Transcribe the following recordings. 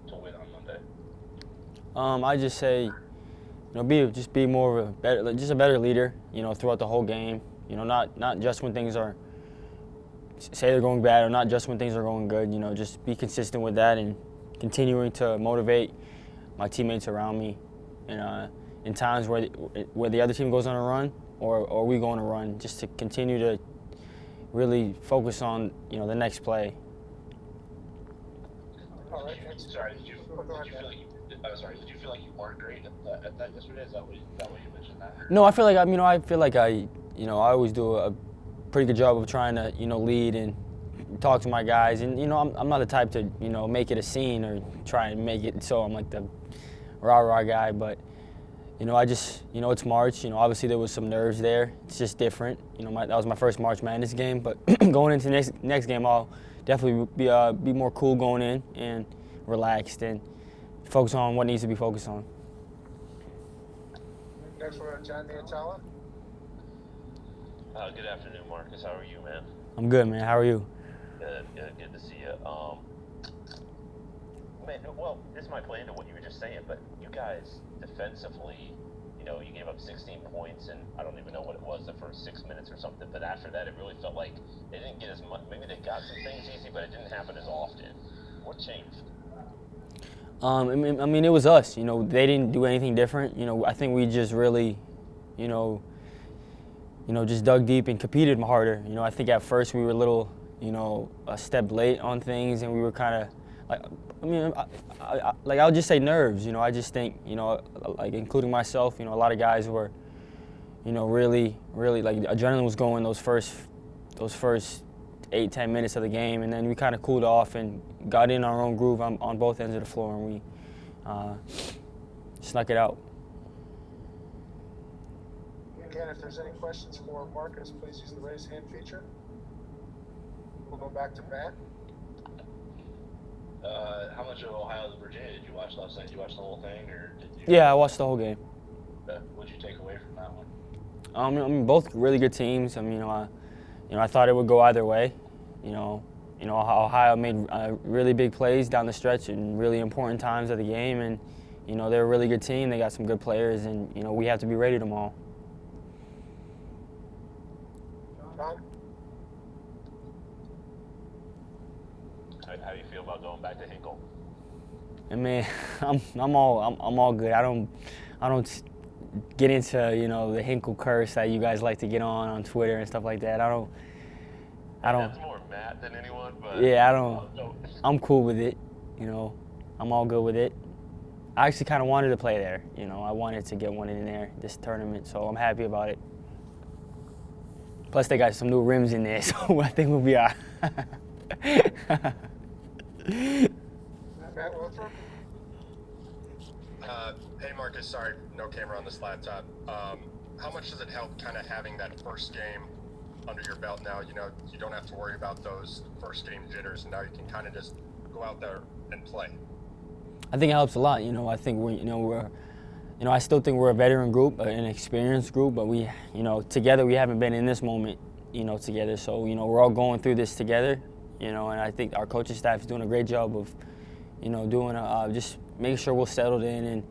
to win on Monday? I just say, be more of a better leader, throughout the whole game. Not just when things are, say they're going bad, or not just when things are going good. Just be consistent with that and continuing to motivate my teammates around me. And in times where the other team goes on a run or we go on a run, just to continue to really focus on the next play. All right. Did you feel like you weren't great at that yesterday? Is that what you mentioned that? No, I feel like I always do a pretty good job of trying to lead and talk to my guys, and I'm not the type to make it a scene or try and make it so I'm like the rah guy, but I just it's March. Obviously there was some nerves there. It's just different. That was my first March Madness game, but going into next game, I'll definitely be more cool going in and relaxed and focus on what needs to be focused on. Next we're John Niatala. Good afternoon, Marcus. How are you, man? I'm good, man. How are you? Good to see you. Man, well, this might play into what you were just saying, but you guys defensively, you gave up 16 points, and I don't even know what it was the first 6 minutes or something, but after that, it really felt like they didn't get as much. Maybe they got some things easy, but it didn't happen as often. What changed? I mean, it was us. They didn't do anything different. I think we just really, just dug deep and competed harder. I think at first we were a little, a step late on things, and we were kind of I'll just say nerves. I just think, like including myself, a lot of guys were, really like adrenaline was going those first 8-10 minutes of the game, and then we kind of cooled off and got in our own groove on both ends of the floor, and we snuck it out. Again, if there's any questions for Marcus, please use the raise hand feature. We'll go back to Matt. How much of Ohio to Virginia did you watch last night? Did you watch the whole thing, or did you? Yeah, I watched the whole game. What did you take away from that one? I mean, both really good teams. I mean, I thought it would go either way. Ohio made really big plays down the stretch in really important times of the game, and they're a really good team. They got some good players, and we have to be ready tomorrow. John? How do you feel about going back to Hinkle? I mean, I'm all good. I don't get into the Hinkle curse that you guys like to get on Twitter and stuff like that. I don't. That's more Matt than anyone, but yeah, I don't. I'm cool with it. I'm all good with it. I actually kind of wanted to play there. I wanted to get one in there this tournament, so I'm happy about it. Plus, they got some new rims in there, so I think we'll be all right. Matt Winthrop. Hey Marcus, sorry, no camera on this laptop. How much does it help kind of having that first game under your belt now? You don't have to worry about those first game jitters, and now you can kind of just go out there and play. I think it helps a lot. I think I still think we're a veteran group, an experienced group, but we, together we haven't been in this moment, together. So, we're all going through this together, and I think our coaching staff is doing a great job of, doing just making sure we're settled in, and,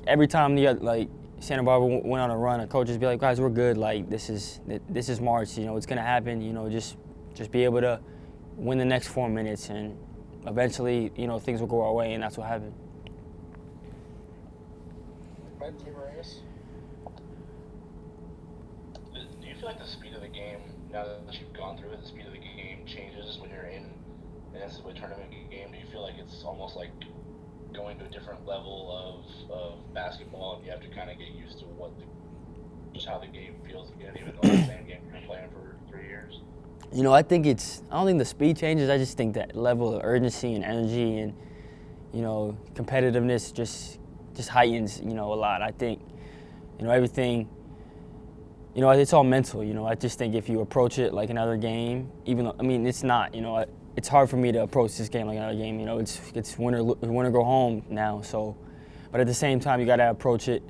every time Santa Barbara went on a run, our coaches be like, guys, we're good. Like this is March. It's gonna happen. Just be able to win the next 4 minutes, and eventually, things will go our way, and that's what happened. Do you feel like the speed of the game, now that you've gone through it, the speed of the game changes when you're in an NCAA tournament game? Do you feel like it's almost like going to a different level of basketball, and you have to kind of get used to just how the game feels again, even though it's the same game you've been playing for 3 years? I don't think the speed changes. I just think that level of urgency and energy and, competitiveness just heightens, a lot. I think, everything, it's all mental. I just think if you approach it like another game, even though, it's not, it's hard for me to approach this game like another game. It's win or go home now. So, but at the same time, you got to approach it,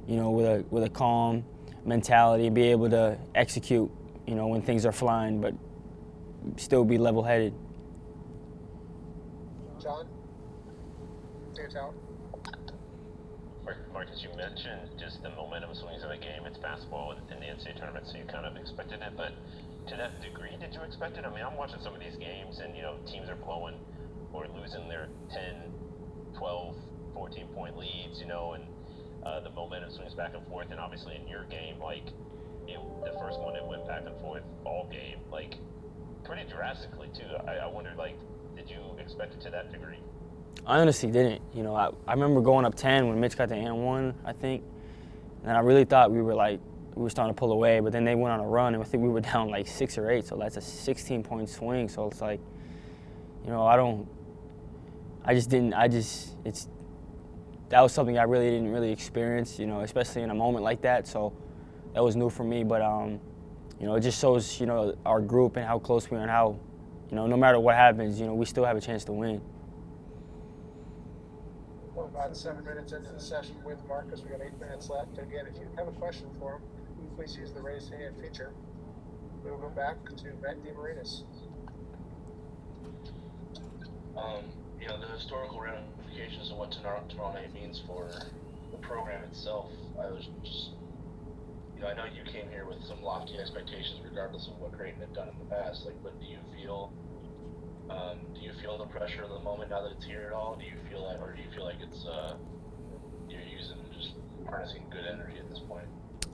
with a calm mentality and be able to execute, when things are flying, but still be level-headed. John? to your talent. Marcus, you mentioned just the momentum swings of a game. It's basketball in the NCAA tournament, so you kind of expected it. But to that degree, did you expect it? I mean, I'm watching some of these games, and, teams are blowing or losing their 10, 12, 14-point leads, and the momentum swings back and forth. And obviously in your game, the first one, it went back and forth all game, pretty drastically, too. I wondered, did you expect it to that degree? I honestly didn't. I remember going up 10 when Mitch got the and one, I think. And I really thought we were starting to pull away, but then they went on a run, and I think we were down 6 or 8, so that's a 16-point swing. So it's that was something I really didn't really experience, especially in a moment like that. So that was new for me, but it just shows, our group and how close we are and how, no matter what happens, we still have a chance to win. Well, about 7 minutes into the session with Marcus. We got 8 minutes left. Again, if you have a question for him, please use the raise hand feature. We'll go back to Matt DeMarinis. The historical ramifications of what tomorrow night means for the program itself. I was just, I know you came here with some lofty expectations, regardless of what Creighton had done in the past. But do you feel the pressure of the moment now that it's here at all? Do you feel like it's you're just harnessing good energy at this point?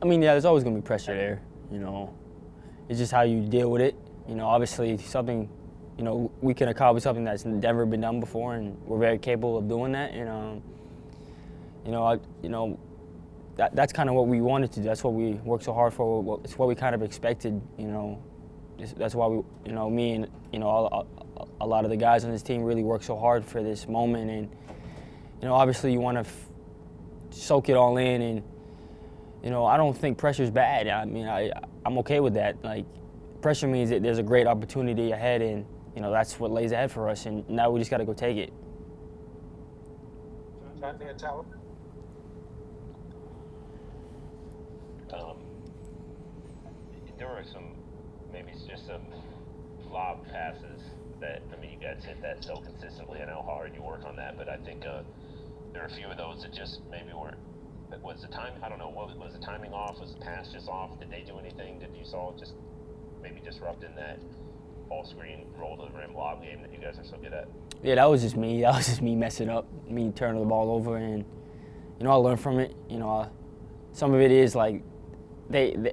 I mean, yeah, there's always gonna be pressure there. It's just how you deal with it. Obviously something, we can accomplish something that's never been done before, and we're very capable of doing that. And that's kind of what we wanted to do. That's what we worked so hard for. It's what we kind of expected. That's why we, me and a lot of the guys on this team really worked so hard for this moment. And obviously you want to soak it all in. And I don't think pressure's bad. I mean, I'm okay with that. Pressure means that there's a great opportunity ahead, and that's what lays ahead for us. And now we just got to go take it. There were maybe just some lob passes that, you guys hit that so consistently. I know how hard you work on that, but I think there are a few of those that just maybe weren't. Was the time? I don't know. Was the timing off? Was the pass just off? Did they do anything that you saw just maybe disrupting that all-screen roll to the rim lob game that you guys are so good at? Yeah, that was just me. That was just me messing up, me turning the ball over, and I learned from it. Some of it is they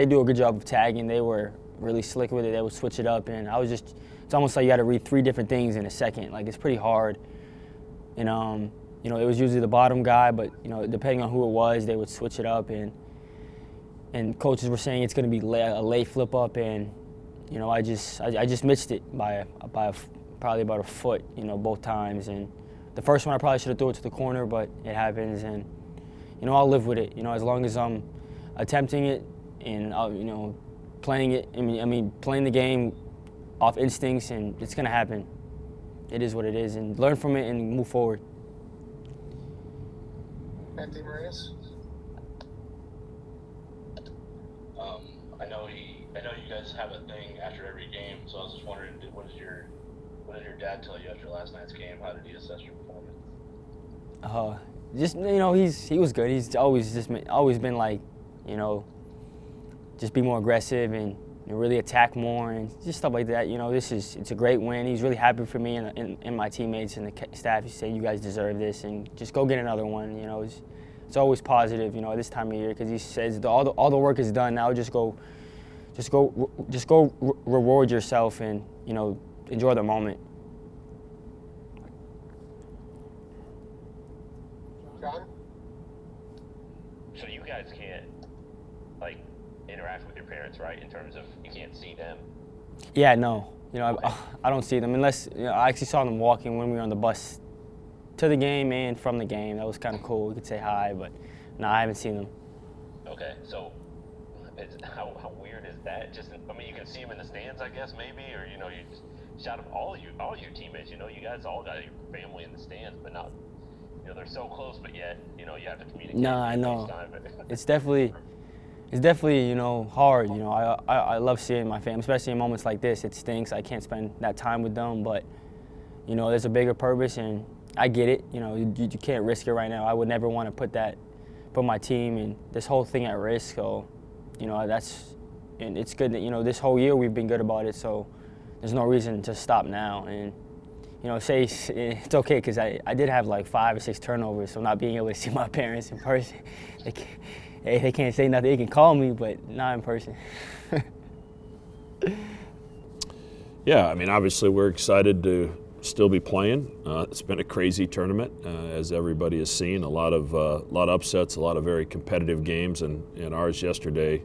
do a good job of tagging. They were really slick with it. They would switch it up, and it's almost like you got to read 3 different things in a second. It's pretty hard. And it was usually the bottom guy, but depending on who it was, they would switch it up, and coaches were saying it's going to be a lay flip up, and I just missed it by probably about a foot, both times. And the first one I probably should have thrown it to the corner, but it happens, and I'll live with it. As long as I'm attempting it and playing it. Playing the game off instincts, and it's gonna happen. It is what it is, and learn from it and move forward. Anthony Marias. I know you guys have a thing after every game, so I was just wondering, what did your dad tell you after last night's game? How did he assess your performance? He was good. He's always been just be more aggressive and really attack more and just stuff like that. It's a great win. He's really happy for me and my teammates and the staff. He said, "You guys deserve this, and just go get another one." It's always positive, this time of year, because he says all the work is done. Now just go reward yourself and enjoy the moment. John? So you guys can't interact with your parents, right? In terms of you can't see them. Yeah, no. I don't see them unless I actually saw them walking when we were on the bus to the game and from the game. That was kind of cool. We could say hi, but no, I haven't seen them. Okay, so how weird is that? You can see them in the stands, I guess, maybe, or you just shout them all your teammates. You guys all got your family in the stands, but not. They're so close, but yet you have to communicate. No, I know. It's definitely hard. I love seeing my family, especially in moments like this. It stinks. I can't spend that time with them, but there's a bigger purpose, and I get it. You know, you can't risk it right now. I would never want to put my team and this whole thing at risk. So, you know, and it's good that, you know, this whole year we've been good about it. So there's no reason to stop now. And, you know, it's okay because I did have like 5 or 6 turnovers. So not being able to see my parents in person, they can't say nothing. They can call me, but not in person. Yeah, I mean, obviously we're excited to still be playing. It's been a crazy tournament, as everybody has seen. A lot of upsets, a lot of very competitive games, and ours yesterday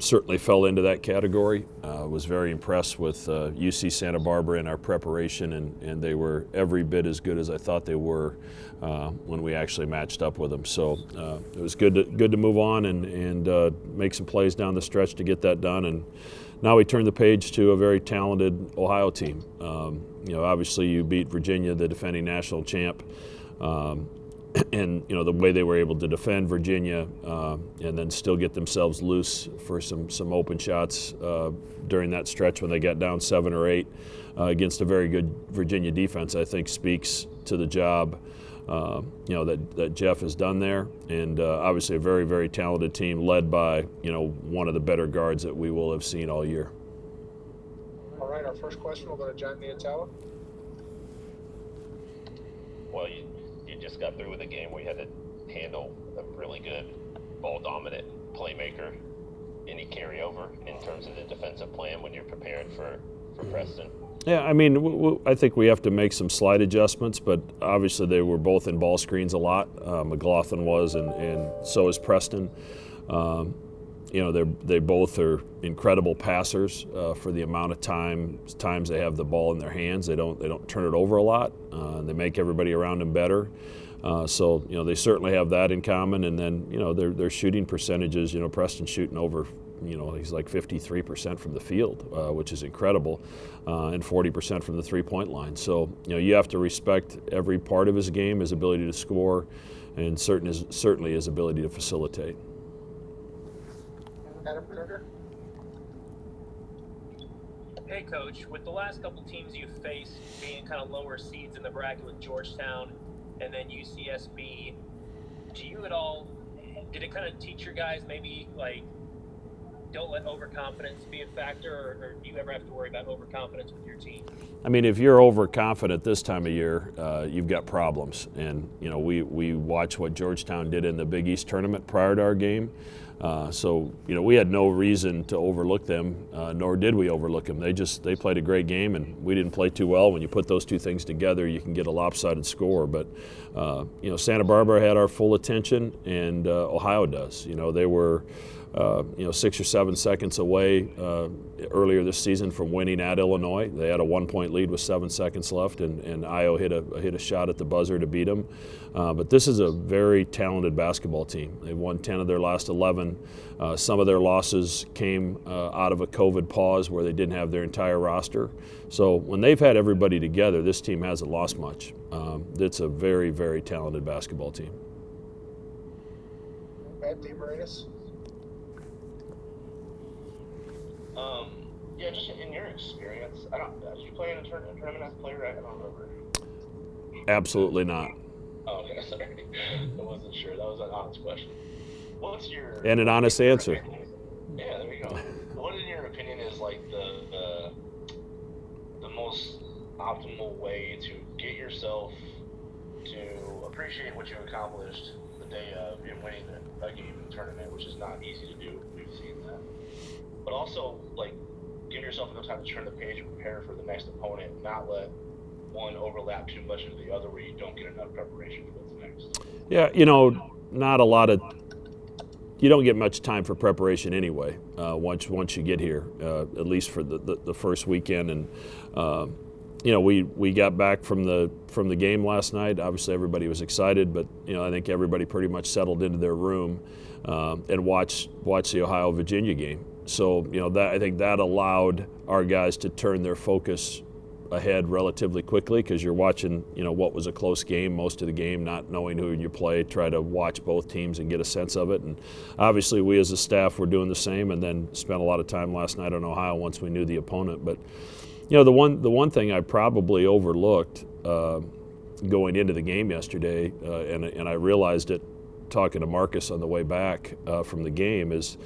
certainly fell into that category. Was very impressed with UC Santa Barbara in our preparation, and they were every bit as good as I thought they were when we actually matched up with them. So it was good to move on and make some plays down the stretch to get that done. And now we turn the page to a very talented Ohio team. You know, obviously you beat Virginia, the defending national champ, and you know the way they were able to defend Virginia and then still get themselves loose for some open shots during that stretch when they got down 7 or 8 against a very good Virginia defense, I think speaks to the job you know that Jeff has done there, and obviously a very, very talented team led by, you know, one of the better guards that we will have seen all year. All right, our first question will go to John Niatella. Well, you just got through with a game where you had to handle a really good ball dominant playmaker. Any carryover in terms of the defensive plan when you're preparing for Preston? Yeah, I mean, I think we have to make some slight adjustments, but obviously they were both in ball screens a lot. McLaughlin was, and so is Preston. You know, they both are incredible passers for the amount of times they have the ball in their hands. They don't turn it over a lot. They make everybody around them better. So you know, they certainly have that in common. And then, you know, their shooting percentages. You know, Preston's shooting over, you know, he's like 53% from the field, which is incredible, and 40% from the three-point line. So, you know, you have to respect every part of his game, his ability to score, and certainly his ability to facilitate. Adam Kruger. Hey, Coach. With the last couple teams you've faced being kind of lower seeds in the bracket with Georgetown and then UCSB, did it kind of teach your guys maybe, like, don't let overconfidence be a factor, or do you ever have to worry about overconfidence with your team? I mean, if you're overconfident this time of year, you've got problems. And, you know, we watched what Georgetown did in the Big East tournament prior to our game. So, you know, we had no reason to overlook them, nor did we overlook them. They played a great game, and we didn't play too well. When you put those two things together, you can get a lopsided score. But, you know, Santa Barbara had our full attention, and Ohio does. You know, they were, you know, 6 or 7 seconds away earlier this season from winning at Illinois. They had a 1-point lead with 7 seconds left, and Io hit a shot at the buzzer to beat them. But this is a very talented basketball team. They've won 10 of their last 11. Some of their losses came out of a COVID pause where they didn't have their entire roster. So when they've had everybody together, this team hasn't lost much. It's a very, very talented basketball team. Matt DeMarinis. Yeah, just in your experience, did you play in a tournament as a player? I don't remember. Absolutely not. Oh, okay, sorry. I wasn't sure. That was an honest question. What's your... And an honest answer. Yeah, there we go. What, in your opinion, is like the most optimal way to get yourself to appreciate what you accomplished the day of in winning a game in the tournament, which is not easy to do. We've seen that. But also, like, give yourself enough time to turn the page and prepare for the next opponent, and not let one overlap too much into the other where you don't get enough preparation for what's next. Yeah, you know, you don't get much time for preparation anyway once you get here, at least for the first weekend. And you know, we got back from the game last night. Obviously everybody was excited, but you know, I think everybody pretty much settled into their room and watched the Ohio-Virginia game. So, you know, I think that allowed our guys to turn their focus ahead relatively quickly, because you're watching, you know, what was a close game most of the game, not knowing who you play, try to watch both teams and get a sense of it. And obviously we as a staff were doing the same, and then spent a lot of time last night on Ohio once we knew the opponent. But, you know, the one thing I probably overlooked going into the game yesterday, and I realized it talking to Marcus on the way back from the game, is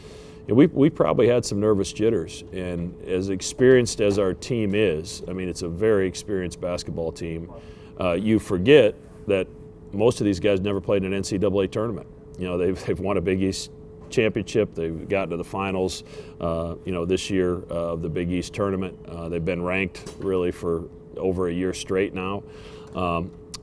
we probably had some nervous jitters. And as experienced as our team is, I mean, it's a very experienced basketball team, you forget that most of these guys never played in an NCAA tournament. You know, they've won a Big East championship. They've gotten to the finals, this year of the Big East tournament. They've been ranked really for over a year straight now.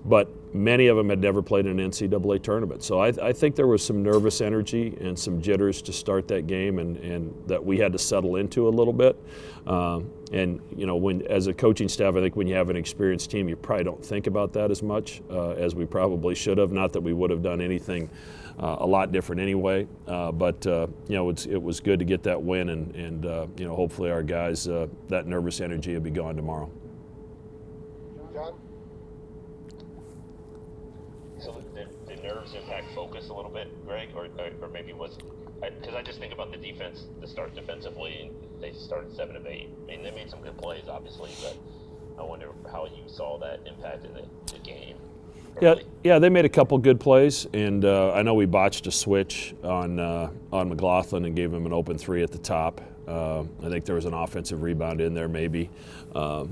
But many of them had never played in an NCAA tournament. So I think there was some nervous energy and some jitters to start that game, and that we had to settle into a little bit. And when as a coaching staff, I think when you have an experienced team, you probably don't think about that as much as we probably should have. Not that we would have done anything a lot different anyway, but it was good to get that win, and hopefully our guys, that nervous energy will be gone tomorrow. John? So the nerves impact focus a little bit, Greg, or maybe because I just think about the defense, the start defensively, and they started 7 of 8. I mean, they made some good plays, obviously, but I wonder how you saw that impact in the game. Yeah, they made a couple good plays, and I know we botched a switch on McLaughlin and gave him an open 3 at the top. I think there was an offensive rebound in there, maybe. I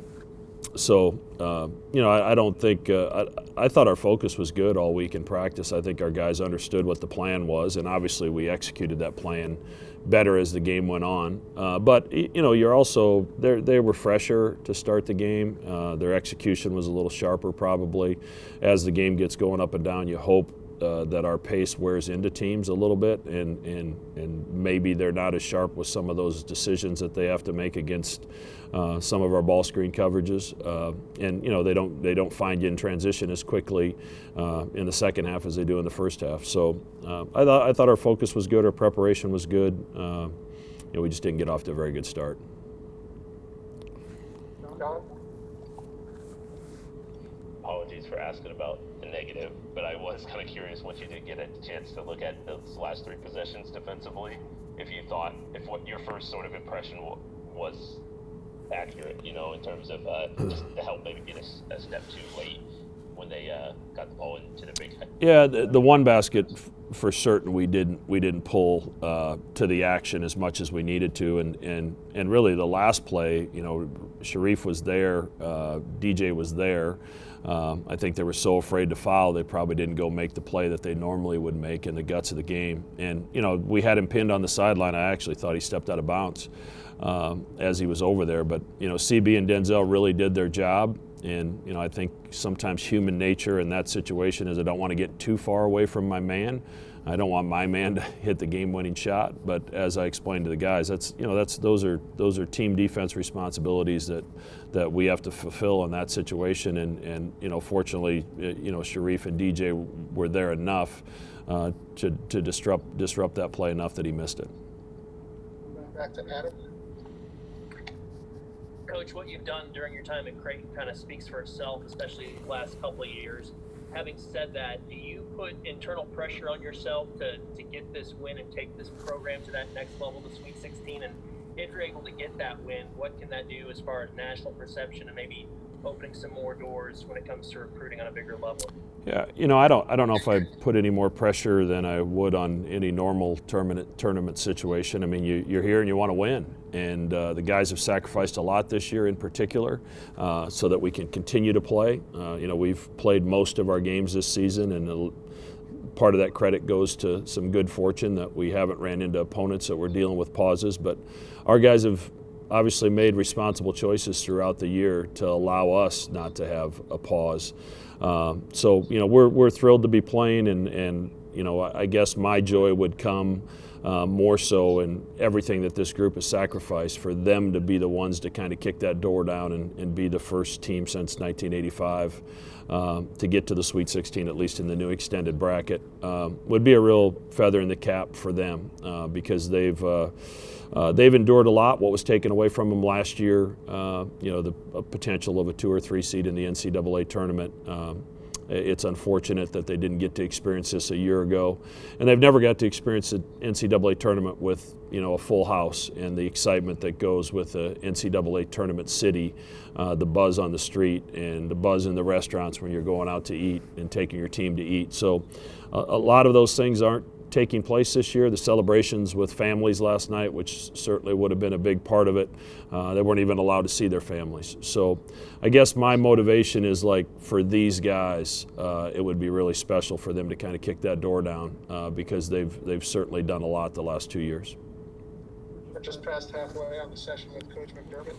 don't think I thought our focus was good all week in practice. I think our guys understood what the plan was, and obviously we executed that plan better as the game went on. But you're also they were fresher to start the game. Their execution was a little sharper probably. As the game gets going up and down, you hope that our pace wears into teams a little bit, and maybe they're not as sharp with some of those decisions that they have to make against some of our ball screen coverages, and they don't find you in transition as quickly in the second half as they do in the first half. So I thought our focus was good, our preparation was good. We just didn't get off to a very good start. John? Apologies for asking about the negative, but I was kind of curious once you did get a chance to look at those last 3 possessions defensively, if what your first sort of impression was accurate, in terms of just to help maybe get a step too late when they got the ball into the big. Yeah, the one basket for certain we didn't pull to the action as much as we needed to, and really the last play, Sharif was there, DJ was there. I think they were so afraid to foul, they probably didn't go make the play that they normally would make in the guts of the game. And, we had him pinned on the sideline. I actually thought he stepped out of bounds as he was over there. But, CB and Denzel really did their job. And, I think sometimes human nature in that situation is I don't want to get too far away from my man. I don't want my man to hit the game-winning shot. But as I explained to the guys, those are team defense responsibilities that we have to fulfill in that situation. And fortunately, Sharif and DJ were there enough to disrupt that play enough that he missed it. Back to Adam. Coach, what you've done during your time at Creighton kind of speaks for itself, especially the last couple of years. Having said that, do you put internal pressure on yourself to get this win and take this program to that next level, the Sweet 16? And if you're able to get that win, what can that do as far as national perception and maybe opening some more doors when it comes to recruiting on a bigger level? Yeah, I don't know if I put any more pressure than I would on any normal tournament situation. I mean, you're here and you want to win, and the guys have sacrificed a lot this year in particular so that we can continue to play. We've played most of our games this season, and part of that credit goes to some good fortune that we haven't ran into opponents that were dealing with pauses. But our guys have obviously made responsible choices throughout the year to allow us not to have a pause. So we're thrilled to be playing, and I guess my joy would come more so in everything that this group has sacrificed for them to be the ones to kind of kick that door down and be the first team since 1985 to get to the Sweet 16, at least in the new extended bracket, would be a real feather in the cap for them because they've endured a lot. What was taken away from them last year, the potential of a 2 or 3 seed in the NCAA tournament, It's unfortunate that they didn't get to experience this a year ago, and they've never got to experience the NCAA tournament with a full house and the excitement that goes with the NCAA tournament city, the buzz on the street and the buzz in the restaurants when you're going out to eat and taking your team to eat. So a lot of those things aren't taking place this year. The celebrations with families last night, which certainly would have been a big part of it, they weren't even allowed to see their families. So I guess my motivation is, like, for these guys, it would be really special for them to kind of kick that door down because they've certainly done a lot the last 2 years. We're just past halfway on the session with Coach McDermott.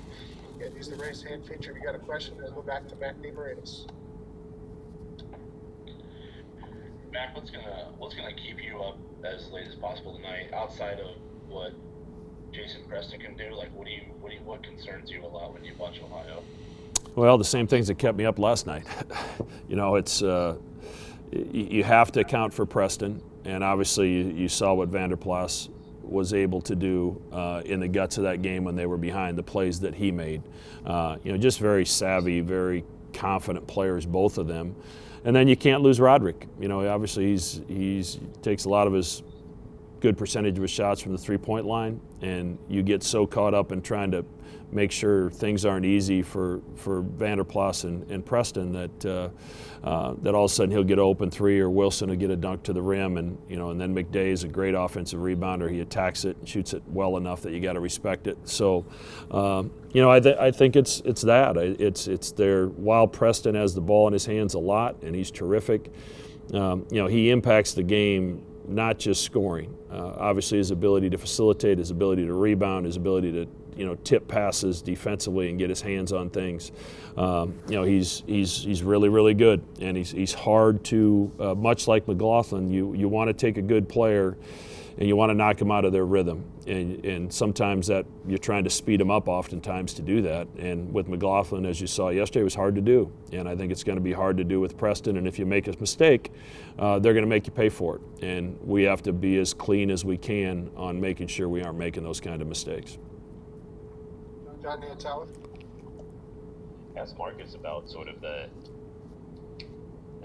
Yeah, use the raise hand feature. If you got a question, we'll go back to Matt DeMarinis. Mac, what's gonna keep you up as late as possible tonight, outside of what Jason Preston can do? Like, what concerns you a lot when you watch Ohio? Well, the same things that kept me up last night. It's you have to account for Preston, and obviously you saw what Vanderplas was able to do in the guts of that game when they were behind, the plays that he made. Just very savvy, very confident players, both of them. And then you can't lose Roderick. Obviously he's takes a lot of his good percentage of his shots from the three-point line, and you get so caught up in trying to make sure things aren't easy for Vanderplas and Preston that all of a sudden he'll get an open three, or Wilson will get a dunk to the rim, and then McDay is a great offensive rebounder. He attacks it and shoots it well enough that you got to respect it. So I think it's that it's there. While Preston has the ball in his hands a lot and he's terrific, he impacts the game, not just scoring. Obviously his ability to facilitate, his ability to rebound, his ability to tip passes defensively and get his hands on things. He's really, really good, and he's hard to, much like McLaughlin, you want to take a good player and you want to knock them out of their rhythm, and sometimes that you're trying to speed them up oftentimes to do that. And with McLaughlin, as you saw yesterday, it was hard to do, and I think it's going to be hard to do with Preston. And if you make a mistake, they're going to make you pay for it, and we have to be as clean as we can on making sure we aren't making those kind of mistakes. John Niatala. Ask Marcus about sort of the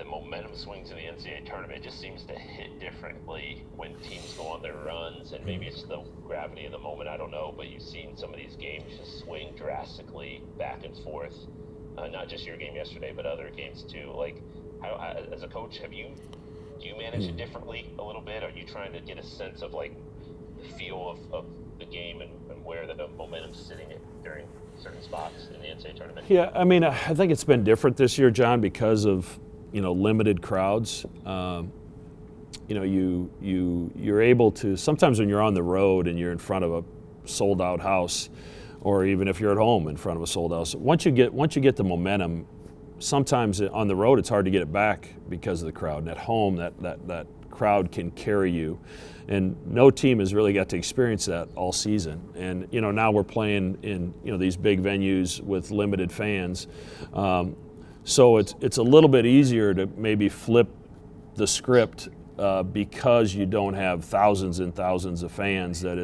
momentum swings in the NCAA tournament. It just seems to hit differently when teams go on their runs, and maybe it's the gravity of the moment, I don't know, but you've seen some of these games just swing drastically back and forth, not just your game yesterday, but other games too. Like, how, as a coach, do you manage it differently a little bit? Are you trying to get a sense of, like, the feel of the game and where the momentum's sitting during certain spots in the NCAA tournament? Yeah, I think it's been different this year, John, because of limited crowds. You're able to, sometimes when you're on the road and you're in front of a sold out house, or even if you're at home in front of a sold house, once you get the momentum, sometimes on the road it's hard to get it back because of the crowd. And at home, that crowd can carry you. And no team has really got to experience that all season. And now we're playing in these big venues with limited fans, so it's a little bit easier to maybe flip the script because you don't have thousands and thousands of fans that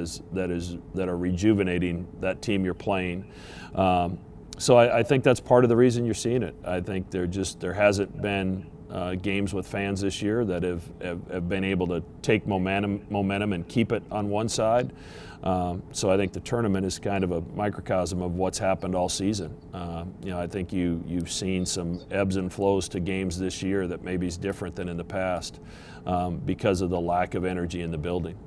are rejuvenating that team you're playing. So I think that's part of the reason you're seeing it. I think there hasn't been games with fans this year that have been able to take momentum and keep it on one side. So I think the tournament is kind of a microcosm of what's happened all season. I think you've seen some ebbs and flows to games this year that maybe is different than in the past because of the lack of energy in the building.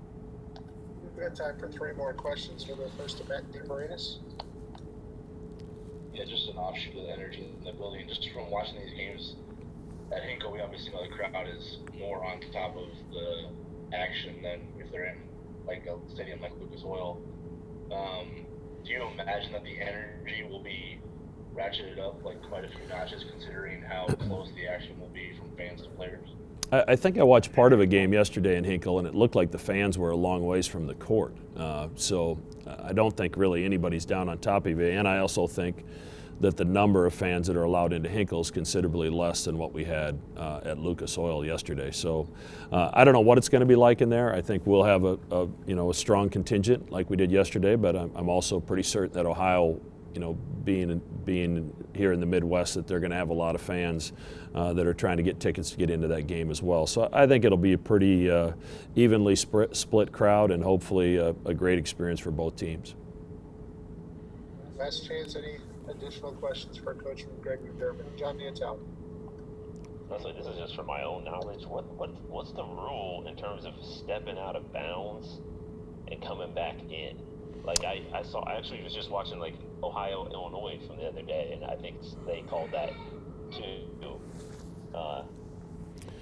We have time for 3 more questions. We'll go first to Matt DeMarinis. Yeah, just an offshoot of the energy in the building. Just from watching these games at Hinkle, we obviously know the crowd is more on top of the action than if they're in like a stadium like Lucas Oil. Do you imagine that the energy will be ratcheted up like quite a few notches, considering how close the action will be from fans to players? I think I watched part of a game yesterday in Hinkle, and it looked like the fans were a long ways from the court. So I don't think really anybody's down on top of it. And I also think that the number of fans that are allowed into Hinkle is considerably less than what we had at Lucas Oil yesterday. So I don't know what it's going to be like in there. I think we'll have a strong contingent like we did yesterday, but I'm also pretty certain that Ohio, being being here in the Midwest, that they're going to have a lot of fans that are trying to get tickets to get into that game as well. So I think it'll be a pretty evenly split crowd, and hopefully a great experience for both teams. Last chance, any additional questions for Coach Greg McDermott? John Niantel. Honestly, this is just for my own knowledge. What's the rule in terms of stepping out of bounds and coming back in? Like I actually was just watching like Ohio, Illinois from the other day, and I think they called that too.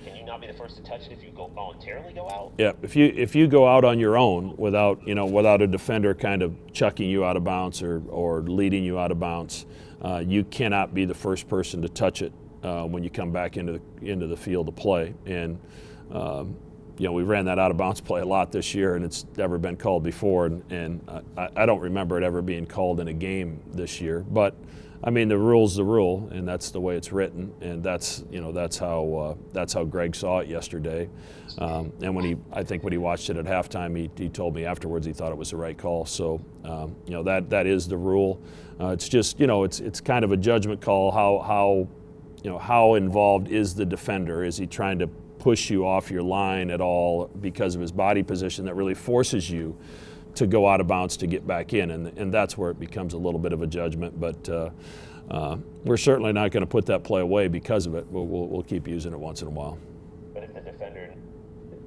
Can you not be the first to touch it if you voluntarily go out? Yeah, if you go out on your own without a defender kind of chucking you out of bounds or leading you out of bounds, you cannot be the first person to touch it when you come back into the field to play. And we ran that out of bounds play a lot this year, and it's never been called before. And I don't remember it ever being called in a game this year. But I mean, the rule's the rule, and that's the way it's written, and that's how Greg saw it yesterday. And I think when he watched it at halftime, he told me afterwards he thought it was the right call. So that is the rule. It's just it's kind of a judgment call. How involved is the defender? Is he trying to push you off your line at all because of his body position that really forces you to go out of bounds to get back in, and that's where it becomes a little bit of a judgment. But we're certainly not going to put that play away because of it. We'll keep using it once in a while. But if the defender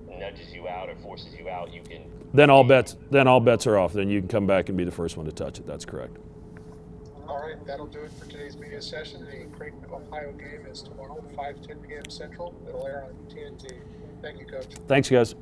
nudges you out or forces you out, you can. Then all bets are off. Then you can come back and be the first one to touch it. That's correct. All right, that'll do it for today's media session. The Creighton, Ohio game is tomorrow, 5:10 p.m. Central. It'll air on TNT. Thank you, Coach. Thanks, guys.